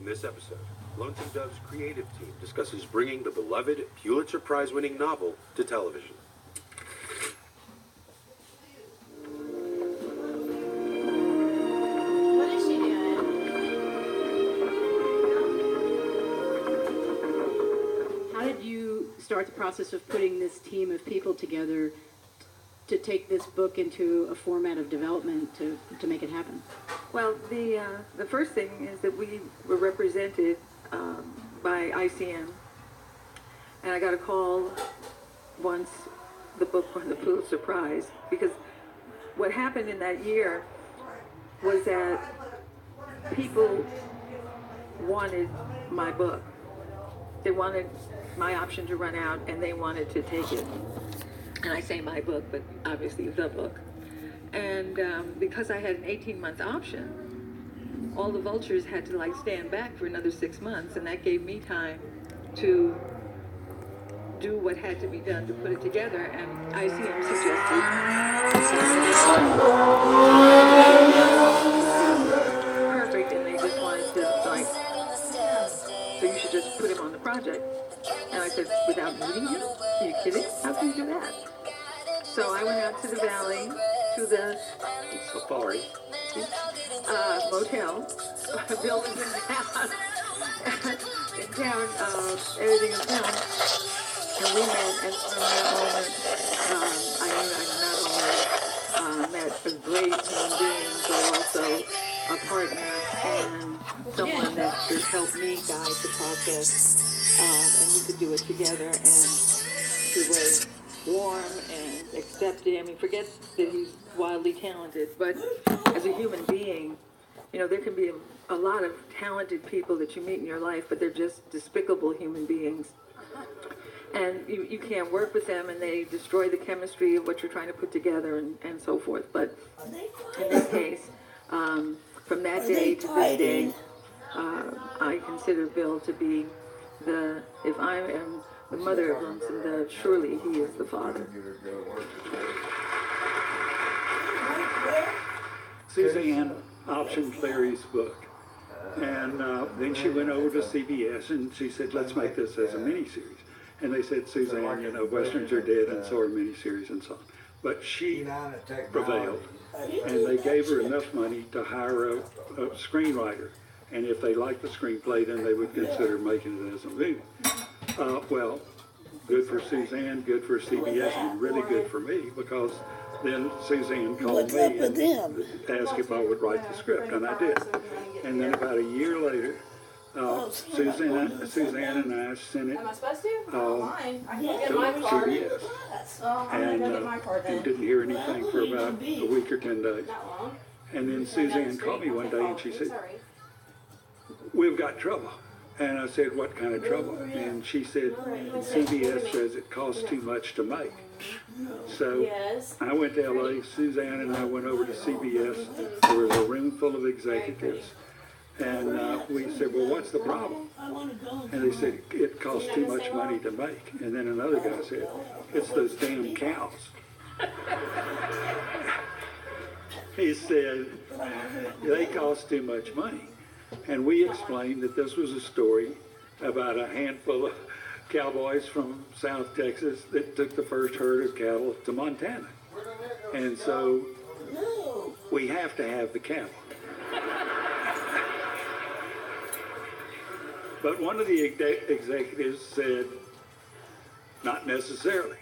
In this episode, Lonesome Dove's creative team discusses bringing the beloved Pulitzer Prize-winning novel to television. What is she doing? How did you start the process of putting this team of people together to take this book into a format of development to make it happen? Well, the first thing is that we were represented by ICM, and I got a call once the book won the Pulitzer Prize, because what happened in that year was that people wanted my book. They wanted my option to run out, and they wanted to take it. And I say my book, but obviously the book. And because I had an 18-month option, all the vultures had to stand back for another 6 months, and that gave me time to do what had to be done to put it together. And ICM suggested perfect, and they just wanted to so you should just put him on the project. And I said, without meeting him? Are you kidding? How can you do that? So I went out to the valley, to the Safari. motel. Bill was in town. In town, everything is down. And we met, and from that moment, I not only met a great human being, but also a partner and someone that could help me guide the process. And we could do it together, and he was warm and accepting. I mean, forget that he's wildly talented, but as a human being, there can be a lot of talented people that you meet in your life, but they're just despicable human beings. And you can't work with them, and they destroy the chemistry of what you're trying to put together and so forth. But in this case, from that day to this day, I consider Bill to be if I am the mother of Lonesome Dove, surely he is the father. Suzanne optioned Larry's book, and then she went over to CBS and she said, let's make this as a miniseries. And they said, Suzanne, Westerns are dead and so are miniseries and so on. But she prevailed, and they gave her enough money to hire a screenwriter. And if they liked the screenplay, then they would consider making it as a movie. Well, good for Suzanne, good for CBS, and really good for me, because then Suzanne called me and asked if I would write the script, and I did. And then about a year later, Suzanne and I sent it Am I supposed to? to Online. I can get my card. CBS. I'm going to go get my card And then. didn't hear anything for about a week or 10 days. Not long. And then Suzanne called me one day and she said, Sorry. we've got trouble. And I said, what kind of trouble? And she said, CBS says it costs too much to make. So Yes. I went to LA, Suzanne and I went over to CBS. There was a room full of executives. And we said, well, what's the problem? And they said, it costs too much money to make. And then another guy said, it's those damn cows. He said, they cost too much money. And we explained that this was a story about a handful of cowboys from South Texas that took the first herd of cattle to Montana. And so we have to have the cattle. But one of the executives said, not necessarily.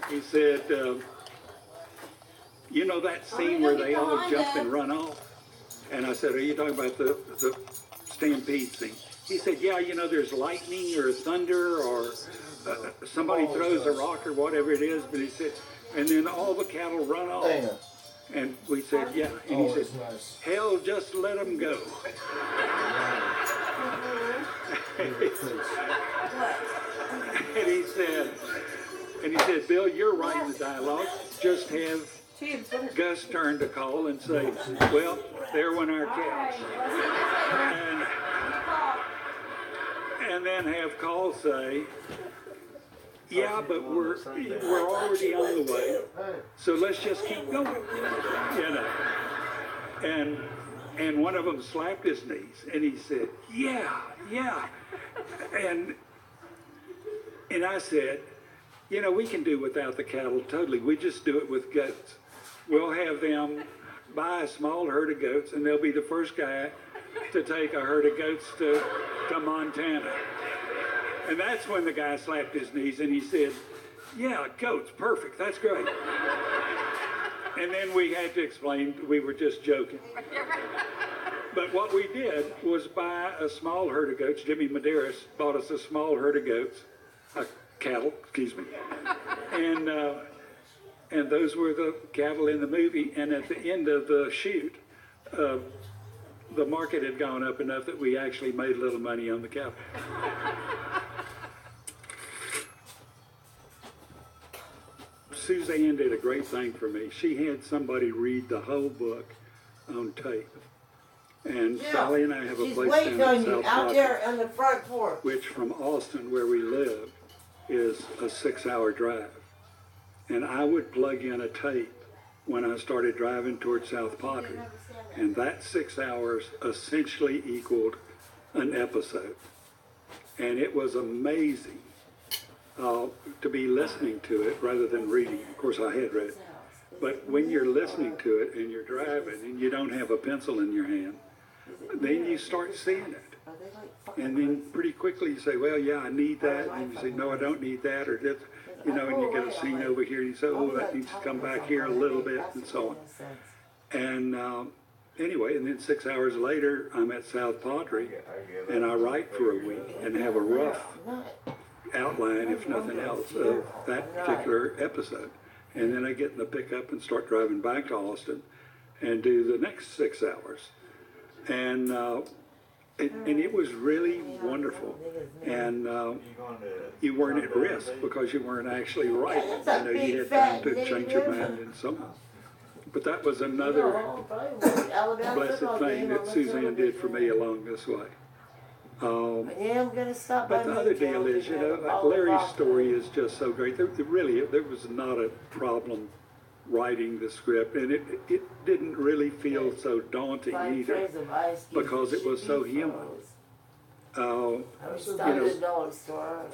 He said, that scene where they all jump and run off? And I said, are you talking about the stampede scene? He said, yeah, there's lightning or thunder or somebody throws a rock or whatever it is. But he said, and then all the cattle run off. And we said, yeah. And he said, hell, just let them go. And he said, Bill, you're writing the dialogue. Just have Gus turn to call and say, well, there went our cows. And then have call say, yeah, but we're already on the way, so let's just keep going, And And one of them slapped his knees, and he said, yeah, yeah. And I said, you know, we can do without the cattle totally. We just do it with goats. We'll have them buy a small herd of goats, and they'll be the first guy to take a herd of goats to Montana. And that's when the guy slapped his knees and he said, yeah, goats, perfect, that's great. And then we had to explain we were just joking. But what we did was buy a small herd of goats. Jimmy Medeiros bought us a small herd of goats, cattle, excuse me. And those were the cattle in the movie. And at the end of the shoot, the market had gone up enough that we actually made a little money on the cattle. Suzanne did a great thing for me. She had somebody read the whole book on tape. And Sally and I have a She's place waiting down on in you South out Padre, there on the front porch. which from Austin, where we live, is a 6-hour drive. And I would plug in a tape when I started driving towards South Padre. And that 6 hours essentially equaled an episode. And it was amazing to be listening to it rather than reading. Of course, I had read. But when you're listening to it and you're driving and you don't have a pencil in your hand, then you start seeing it. And then pretty quickly you say, well, yeah, I need that. And you say, no, I don't need that. Or this, you know, and you get a scene over here and you say, oh, that needs to come back here a little bit and so on. And anyway, and then 6 hours later, I'm at South Padre and I write for a week and have a rough outline, if nothing else, of that particular episode. And then I get in the pickup and start driving back to Austin and do the next 6 hours. And it was really wonderful. And you weren't at risk because you weren't actually writing. You know, you had time to change your mind and so on. But that was another blessed thing that Suzanne did for me along this way. Yeah, I'm gonna stop by But the other deal is, you know, like Larry's story is just so great. There was not a problem writing the script, and it didn't really feel so daunting either because it was so human. You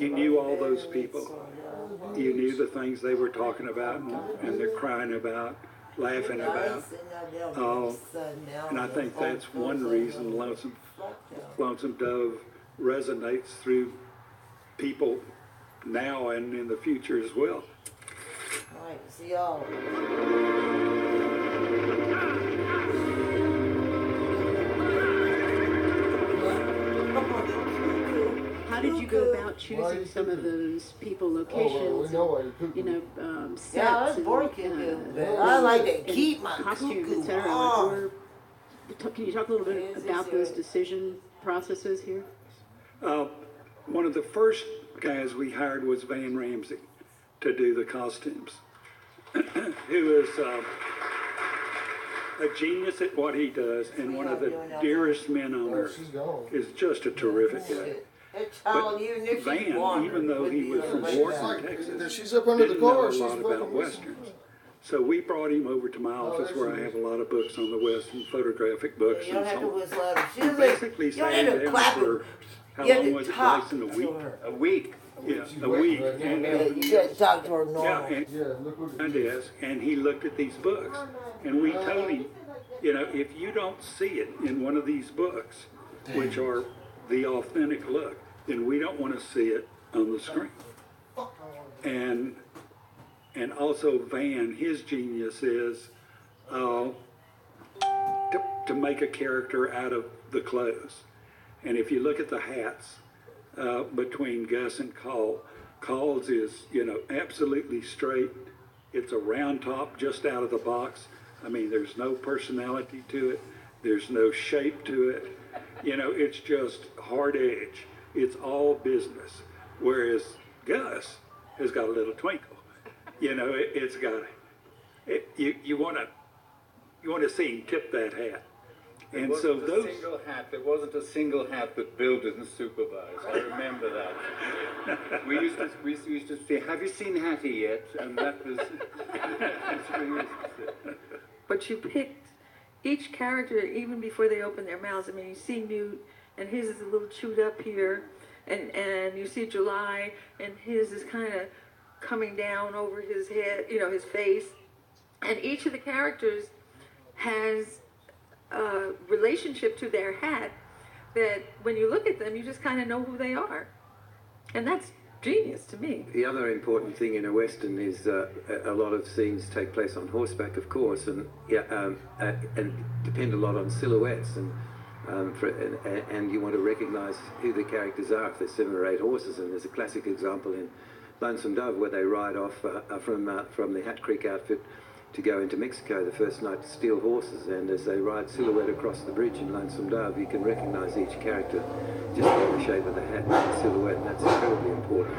knew all those people. You knew the things they were talking about and they're crying about, laughing about. And I think that's one reason Lonesome Dove resonates through people now and in the future as well. All right, see y'all. How did you go about choosing some of those people, locations, you know, sets Yeah, that's boring kid. I like to keep my costumes, cuckoo etc.? on. Can you talk a little bit about those decision processes here? One of the first guys we hired was Van Ramsey to do the costumes, who is a genius at what he does and one of the dearest men on earth. Is just a terrific guy. But Van, even though he was from Wharton, Texas, She's up under the didn't know car. a She's lot about fucking Westerns. So we brought him over to my office where I have a lot of books on the Western, photographic books You don't and have to so on. whistle at her. She was Basically like, you don't saying have to to him clap for, her. how You have long to was it, talk Jason, a to week? her. A week. Yeah, a week. And, Yeah, you got to talk to her normal. yeah, and Yeah, look what I did, and he looked at these books, and we told him, you know, if you don't see it in one of these books, which are the authentic look, then we don't want to see it on the screen. And also Van, his genius is to make a character out of the clothes. And if you look at the hats between Gus and Call's is, you know, absolutely straight. It's a round top just out of the box. I mean, there's no personality to it. There's no shape to it. You know, it's just hard edge. It's all business. Whereas Gus has got a little twinkle. You know, it's got you want to see him tip that hat. And so those There wasn't a single hat that Bill didn't supervise. I remember that. We used to say, "Have you seen Hattie yet?" And that was. That's what we used to say. But you picked each character, even before they open their mouths, I mean, you see Newt, and his is a little chewed up here, and you see July, and his is kind of coming down over his head, you know, his face. And each of the characters has a relationship to their hat that when you look at them, you just kind of know who they are. And that's genius to me. The other important thing in a Western is a lot of scenes take place on horseback, of course, and depend a lot on silhouettes, and you want to recognise who the characters are if there's 7 or 8 horses. And there's a classic example in Lonesome Dove where they ride off from the Hat Creek outfit to go into Mexico the first night to steal horses, and as they ride silhouette across the bridge in Lonesome Dove, you can recognise each character just by the shape of the hat and the silhouette, and that's incredibly important.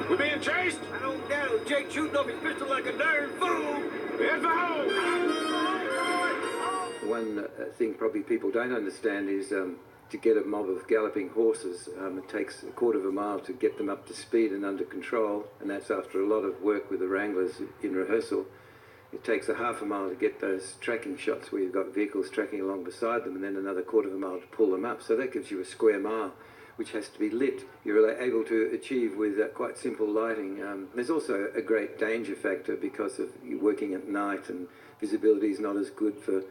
We're being chased? I don't doubt. Jake shooting off his pistol like a darn fool. Head for home. One thing probably people don't understand is to get a mob of galloping horses, it takes a quarter of a mile to get them up to speed and under control, and that's after a lot of work with the wranglers in rehearsal. It takes a half a mile to get those tracking shots where you've got vehicles tracking along beside them, and then another quarter of a mile to pull them up. So that gives you a square mile, which has to be lit. You're able to achieve with quite simple lighting. There's also a great danger factor because of you working at night and visibility is not as good for,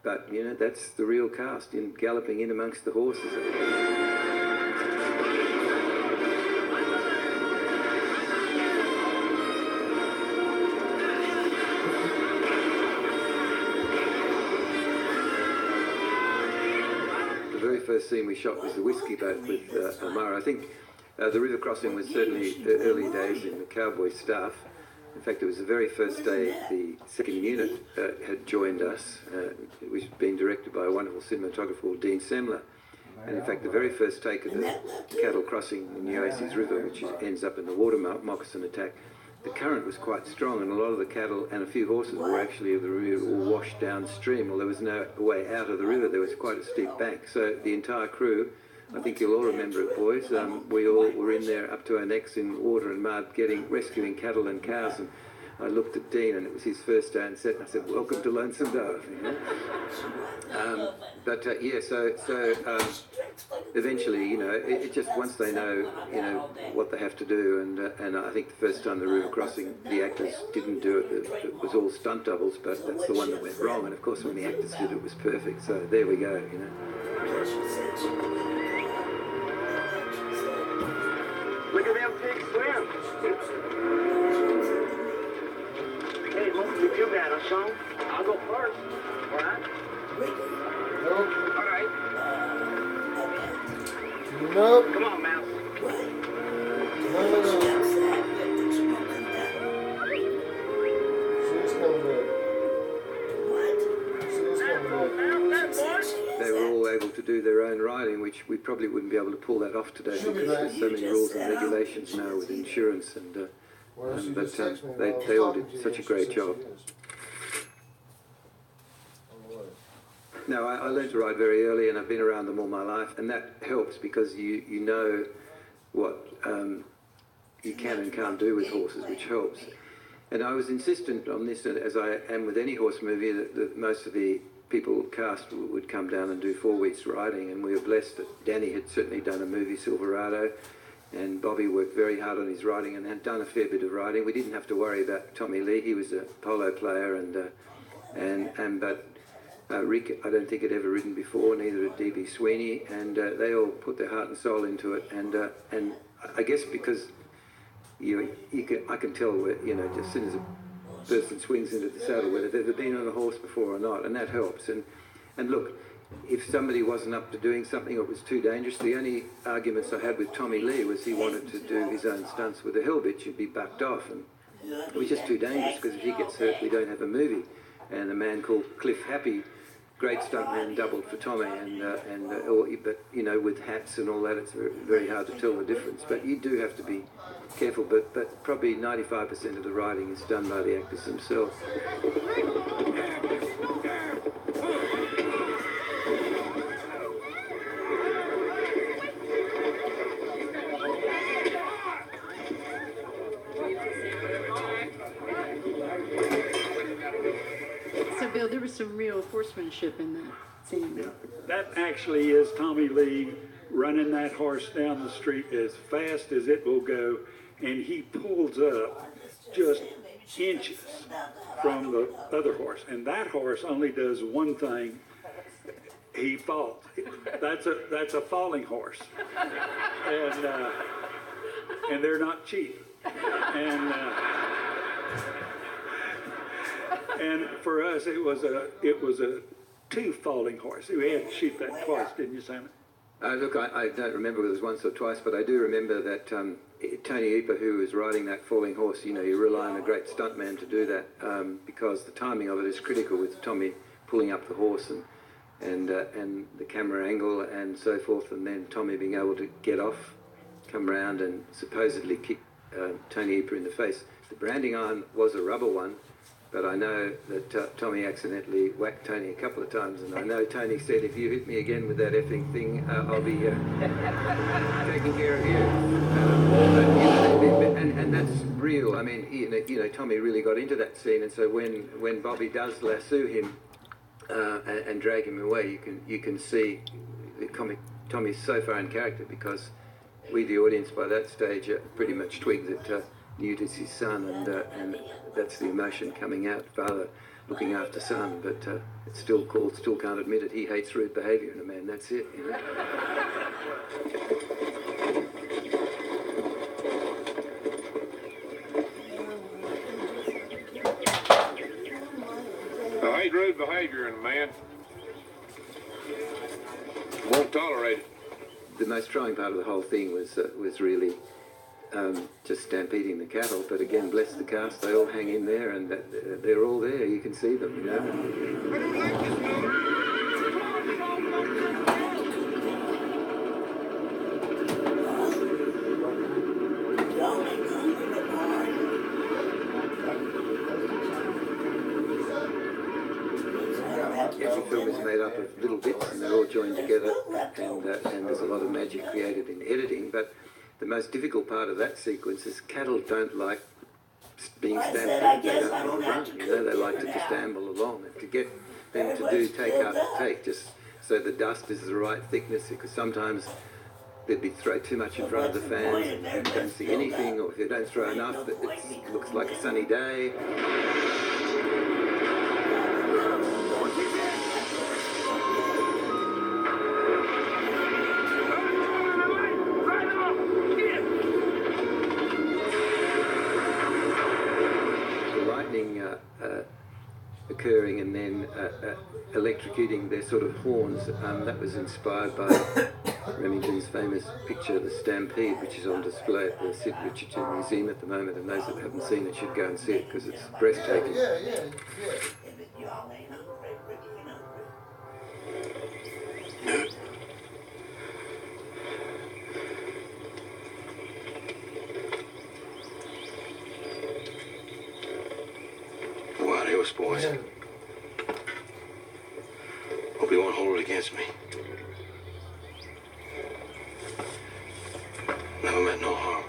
but you know, that's the real cast in galloping in amongst the horses. The very first scene we shot was the whiskey boat with Elmira. I think the river crossing was certainly the early days in the cowboy staff. In fact, it was the very first day the second unit had joined us. It was being directed by a wonderful cinematographer called Dean Semler. And in fact, the very first take of the cattle crossing the Nueces River, which ends up in the water moccasin attack, the current was quite strong, and a lot of the cattle and a few horses were actually of the river all washed downstream. Well, there was no way out of the river. There was quite a steep bank. So the entire crew, I think you'll all remember it, boys, we all were in there up to our necks in water and mud, rescuing cattle and cows. And I looked at Dean, and it was his first day on set, and I said, "Welcome to Lonesome Dove." You know? Eventually, you know, it just once they know, you know, what they have to do, and I think the first time the river crossing, the actors didn't do it. It was all stunt doubles, but that's the one that went wrong. And of course, when the actors did it, it was perfect. So there we go, you know. Look at them pigs swim. Hey, won't be too bad, huh, son? I'll go first. All right? All right. Nope. Come on, Mouse. They were all able to do their own riding, which we probably wouldn't be able to pull that off today because there's so many rules and regulations now with insurance, but they all did such a great job. No, I learned to ride very early, and I've been around them all my life, and that helps because you know what you can and can't do with horses, which helps. And I was insistent on this, as I am with any horse movie, that most of the people cast would come down and do 4 weeks riding, and we were blessed that Danny had certainly done a movie, Silverado, and Bobby worked very hard on his riding and had done a fair bit of riding. We didn't have to worry about Tommy Lee. He was a polo player, but Rick, I don't think had ever ridden before, neither had D.B. Sweeney, and they all put their heart and soul into it. And I guess because I can tell, you know, just as soon as a person swings into the saddle whether they've ever been on a horse before or not, and that helps. And look, if somebody wasn't up to doing something or it was too dangerous, the only arguments I had with Tommy Lee was he wanted to do his own stunts with a hell bitch and be bucked off, and it was just too dangerous because if he gets hurt, we don't have a movie. And a man called Cliff Happy great stuntman doubled for Tommy, but you know, with hats and all that, it's very, very hard to tell the difference. But you do have to be careful. But probably 95% of the writing is done by the actors themselves. So, Bill, there was some real horsemanship in that scene. That actually is Tommy Lee running that horse down the street as fast as it will go, and he pulls up just inches from the other horse. And that horse only does one thing. He falls. That's a falling horse. And they're not cheap. And for us, it was a two falling horse. We had to shoot that twice, didn't you, Simon? Look, I don't remember whether it was once or twice, but I do remember that Tony Eaper, who was riding that falling horse, you know, you rely on a great stuntman to do that because the timing of it is critical with Tommy pulling up the horse and the camera angle and so forth, and then Tommy being able to get off, come round and supposedly kick Tony Eaper in the face. The branding iron was a rubber one, but I know that Tommy accidentally whacked Tony a couple of times, and I know Tony said, if you hit me again with that effing thing, I'll be taking care of you. And that's real. I mean, you know, Tommy really got into that scene, and so when Bobby does lasso him and drag him away, you can see Tommy's so far in character, because we, the audience, by that stage, pretty much twigged that Newt is his son, and that's the emotion coming out, father looking after son, but it's still can't admit it. He hates rude behaviour in a man, that's it, you know. I hate rude behavior in a man. Won't tolerate it. The most trying part of the whole thing was really just stampeding the cattle, but again, bless the cast, they all hang in there, and they're all there, you can see them, you know. Every film is made up of little bits, and they're all joined together, and there's a lot of magic created in editing, but the most difficult part of that sequence is cattle don't like being stampeded. They don't want to run, you know, they like to just amble along. And to get them to do take after take, just so the dust is the right thickness, because sometimes they'd be throw too much in front of the fans and you don't see anything, or if you don't throw enough, it looks like a sunny day. Occurring and then electrocuting their sort of horns, that was inspired by Remington's famous picture, The Stampede, which is on display at the Sid Richardson Museum at the moment, and those that haven't seen it should go and see it because it's breathtaking. Go out here, boys. Hope you won't hold it against me. Never meant no harm.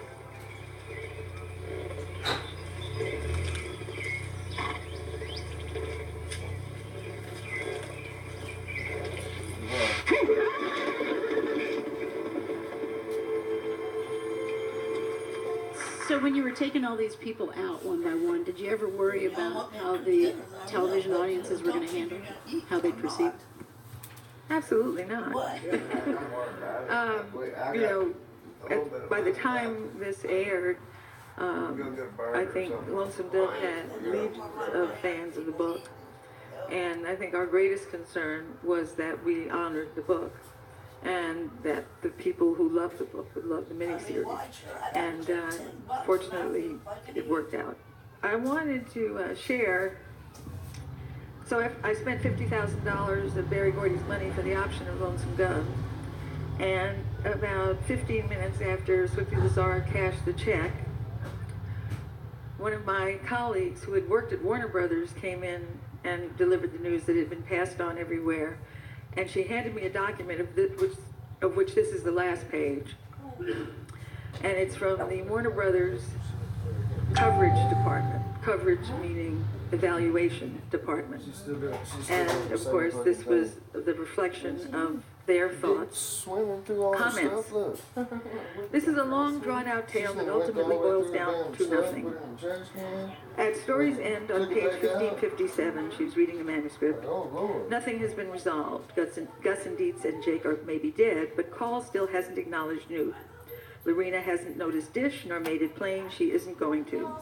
So when you were taking all these people out one by one, did you ever worry about how the television audiences were going to handle it, how they'd perceive it? Absolutely not. You know, by the time this aired, I think Lonesome Dove had legions of fans of the book, and I think our greatest concern was that we honored the book, and that the people who loved the book would love the miniseries. And fortunately, it worked out. I wanted to share So I spent $50,000 of Barry Gordy's money for the option of Lonesome Dove. And about 15 minutes after Swiftly the Czar cashed the check, one of my colleagues who had worked at Warner Brothers came in and delivered the news that it had been passed on everywhere. And she handed me a document of which this is the last page. And it's from the Warner Brothers coverage department. Coverage meaning evaluation department. And of course, this was the reflection of their thoughts, comments. This is a long, drawn-out tale that ultimately boils down to nothing. At story's end, on page 1557, she's reading the manuscript, nothing has been resolved. Gus and Dietz and Jake are maybe dead, but Call still hasn't acknowledged Newt. Lorena hasn't noticed Dish, nor made it plain she isn't going to.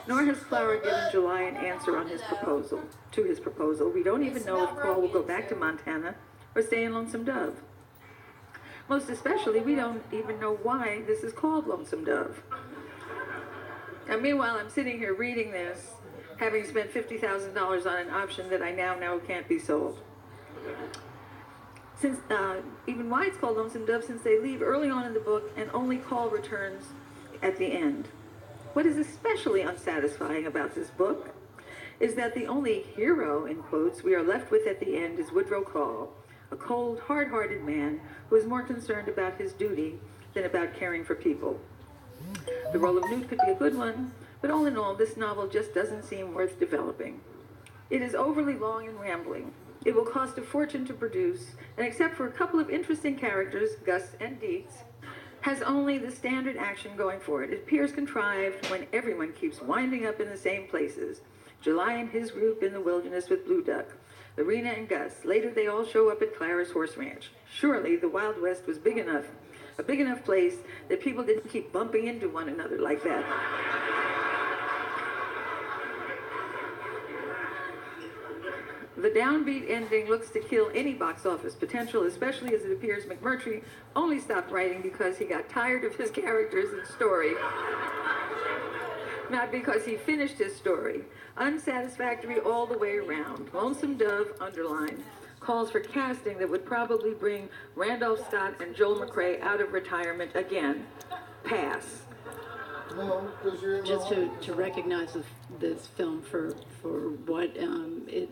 Nor has Clara given July an answer on his proposal. We don't even know if Call will go back to Montana or stay in Lonesome Dove. Most especially, we don't even know why this is called Lonesome Dove. And meanwhile, I'm sitting here reading this, having spent $50,000 on an option that I now know can't be sold. Since even why it's called Lonesome Dove, since they leave early on in the book and only Call returns at the end. What is especially unsatisfying about this book is that the only hero, in quotes, we are left with at the end is Woodrow Call, a cold, hard-hearted man who is more concerned about his duty than about caring for people. The role of Newt could be a good one, but all in all, this novel just doesn't seem worth developing. It is overly long and rambling. It will cost a fortune to produce, and except for a couple of interesting characters, Gus and Dietz, has only the standard action going for it. It appears contrived when everyone keeps winding up in the same places. July and his group in the wilderness with Blue Duck, Lorena and Gus. Later they all show up at Clara's horse ranch. Surely the Wild West was big enough, a big enough place that people didn't keep bumping into one another like that. The downbeat ending looks to kill any box office potential, especially as it appears McMurtry only stopped writing because he got tired of his characters and story. Not because he finished his story. Unsatisfactory all the way around. Lonesome Dove, underlined, calls for casting that would probably bring Randolph Scott and Joel McCrea out of retirement again. Pass. Just to recognize this film for what it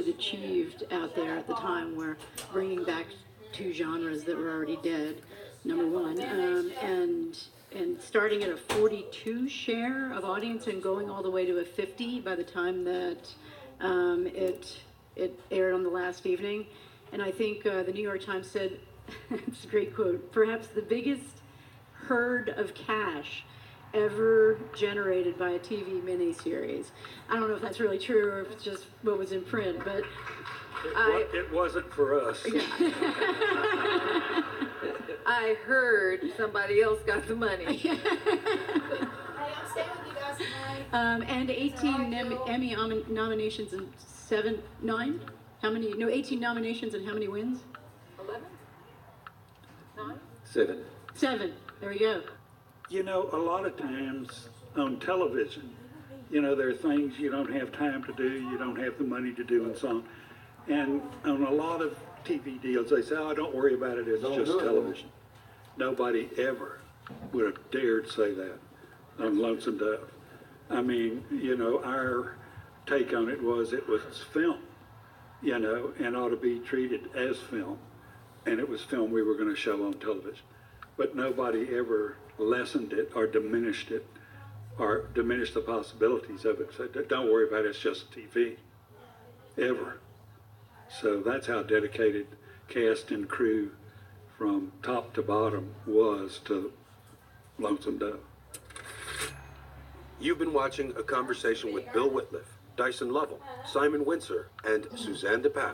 achieved out there at the time, where bringing back two genres that were already dead, number one, and starting at a 42 share of audience and going all the way to a 50 by the time that it aired on the last evening. And I think the New York Times said, it's a great quote, perhaps the biggest herd of cash ever generated by a TV miniseries. I don't know if that's really true or if it's just what was in print, but it wasn't for us. I heard somebody else got the money. Hey, I'm staying with you guys tonight. And 18 Emmy nominations and 9? How many? No, 18 nominations and how many wins? 11? 9? 7. 7. There we go. You know, a lot of times on television, you know, there are things you don't have time to do, you don't have the money to do, and so on. And on a lot of TV deals, they say, oh, don't worry about it, it's just television. Nobody ever would have dared say that on Lonesome Dove. I mean, you know, our take on it was film, you know, and ought to be treated as film. And it was film we were going to show on television. But nobody ever lessened it or diminished it or diminished the possibilities of it. So don't worry about it, it's just TV, ever. So that's how dedicated cast and crew from top to bottom was to Lonesome Dove. You've been watching A Conversation with Bill Whitliff, Dyson Lovell, Simon Windsor, and Suzanne DePass.